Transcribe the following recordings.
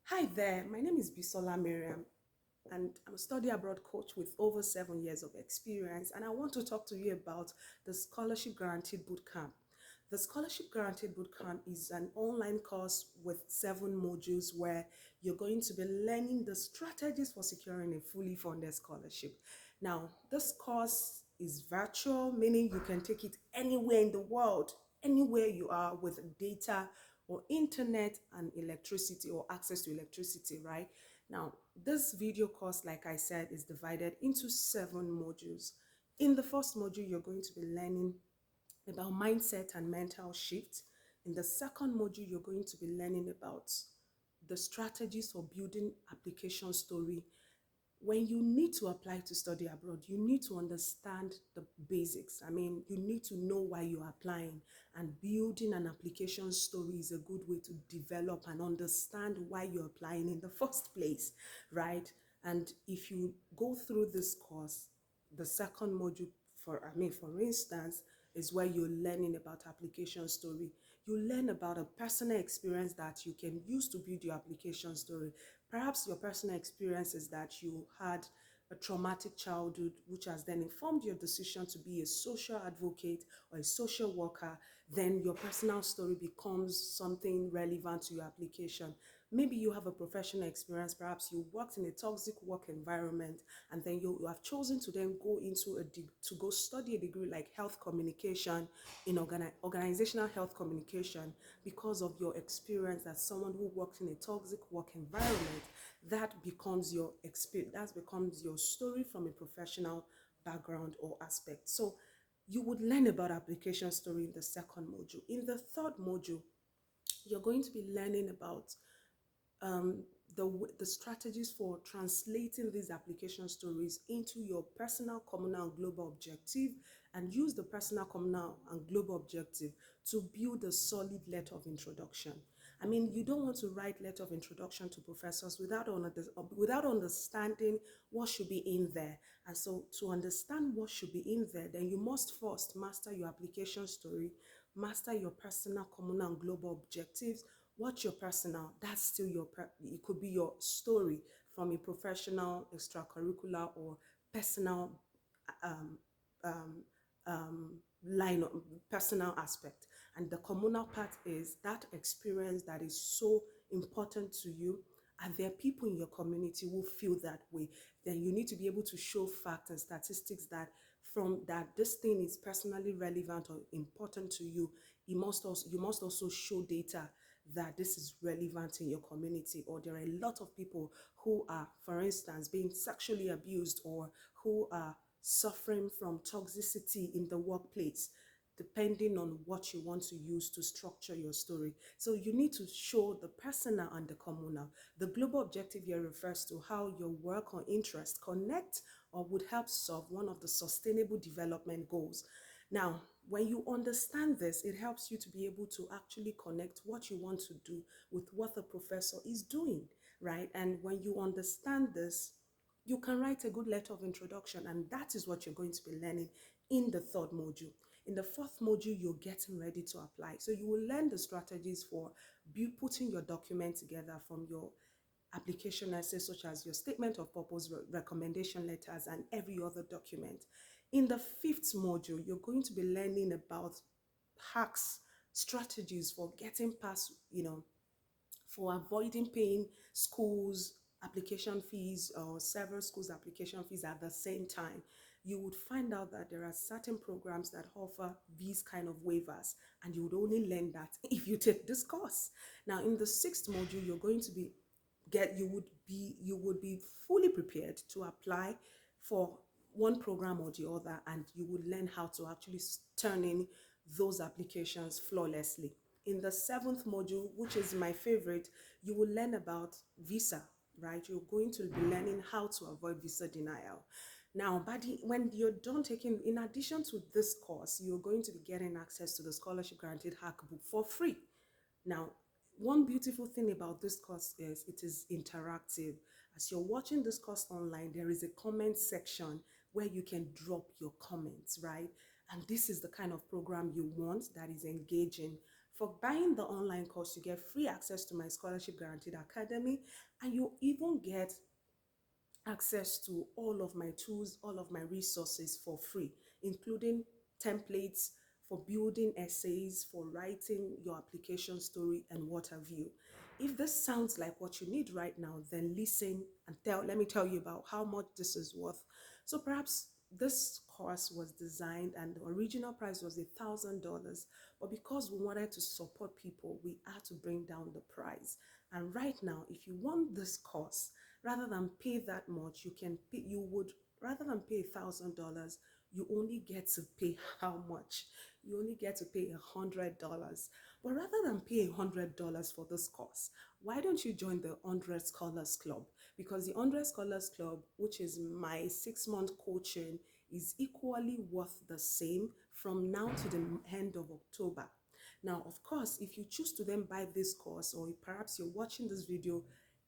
Hi there, my name is Bisola Miriam, and I'm a study abroad coach with over 7 years of experience. And I want to talk to you about the Scholarship Guaranteed Bootcamp. The Scholarship Guaranteed Bootcamp is an online course with 7 modules where you're going to be learning the strategies for securing a fully funded scholarship. Now, this course is virtual, meaning you can take it anywhere in the world, anywhere you are with data or internet and electricity or access to electricity, right? Now, this video course, like I said, is divided into 7 modules. In the first module, you're going to be learning about mindset and mental shift. In the second module, you're going to be learning about the strategies for building application story. When you need to apply to study abroad, you need to understand the basics. I mean, you need to know why you're applying, and building an application story is a good way to develop and understand why you're applying in the first place, right? And if you go through this course, the second module, for instance, is where you're learning about application story. You learn about a personal experience that you can use to build your application story. Perhaps your personal experience is that you had a traumatic childhood, which has then informed your decision to be a social advocate or a social worker. Then your personal story becomes something relevant to your application. Maybe you have a professional experience, perhaps you worked in a toxic work environment, and then you have chosen to then go into to go study a degree like health communication in organizational health communication because of your experience as someone who worked in a toxic work environment. That becomes your experience, that becomes your story from a professional background or aspect. So you would learn about application story in the second module. In the third module, you're going to be learning about the strategies for translating these application stories into your personal, communal, and global objective, and use the personal, communal, and global objective to build a solid letter of introduction. I mean, you don't want to write letter of introduction to professors without understanding what should be in there. And so to understand what should be in there, then you must first master your application story, master your personal, communal, and global objectives. What's your personal? That's still it could be your story from a professional, extracurricular, or personal um, um, line of personal aspect. And the communal part is that experience that is so important to you. And there are people in your community who feel that way. Then you need to be able to show facts and statistics that from that this thing is personally relevant or important to you. You must also show data that this is relevant in your community, or there are a lot of people who are, for instance, being sexually abused, or who are suffering from toxicity in the workplace, depending on what you want to use to structure your story. So you need to show the personal and the communal. The global objective here refers to how your work or interest connect or would help solve one of the sustainable development goals. Now, when you understand this, it helps you to be able to actually connect what you want to do with what the professor is doing, right? And when you understand this, you can write a good letter of introduction, and that is what you're going to be learning in the third module. In the fourth module, you're getting ready to apply. So you will learn the strategies for putting your document together from your application essays, such as your statement of purpose, recommendation letters, and every other document. In the fifth module, you're going to be learning about hacks, strategies for getting past, for avoiding paying schools application fees or several schools application fees at the same time. You would find out that there are certain programs that offer these kind of waivers, and you would only learn that if you take this course. Now, in the sixth module, you're going to be you would be fully prepared to apply for one program or the other, and you would learn how to actually turn in those applications flawlessly. In the seventh module, which is my favorite, you will learn about visa, right? You're going to be learning how to avoid visa denial. Now, when you're done taking, in addition to this course, you're going to be getting access to the Scholarship Guaranteed Hackbook for free. Now, one beautiful thing about this course is it is interactive. As you're watching this course online, there is a comment section where you can drop your comments, right? And this is the kind of program you want, that is engaging. For buying the online course, you get free access to my Scholarship Guaranteed Academy, and you even get access to all of my tools, all of my resources for free, including templates for building essays, for writing your application story, and what have you. If this sounds like what you need right now, then listen and let me tell you about how much this is worth. So perhaps this course was designed and the original price was $1,000, but because we wanted to support people, we had to bring down the price. And right now, if you want this course, rather than pay that much, you would, rather than pay $1,000, you only get to pay how much? You only get to pay $100. But rather than pay $100 for this course, why don't you join the 100 Scholars Club? Because the 100 Scholars Club, which is my 6-month coaching, is equally worth the same from now to the end of October. Now, of course, if you choose to then buy this course, or perhaps you're watching this video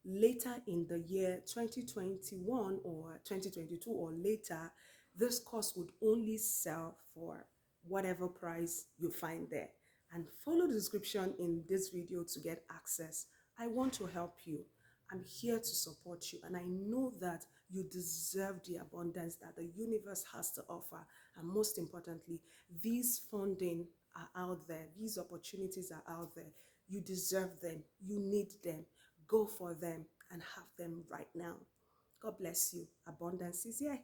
later in the year 2021 or 2022 or later, this course would only sell for whatever price you find there. And follow the description in this video to get access. I want to help you. I'm here to support you, and I know that you deserve the abundance that the universe has to offer. And most importantly, these funding are out there, these opportunities are out there. You deserve them, you need them. Go for them and have them right now. God bless you. Abundance is here.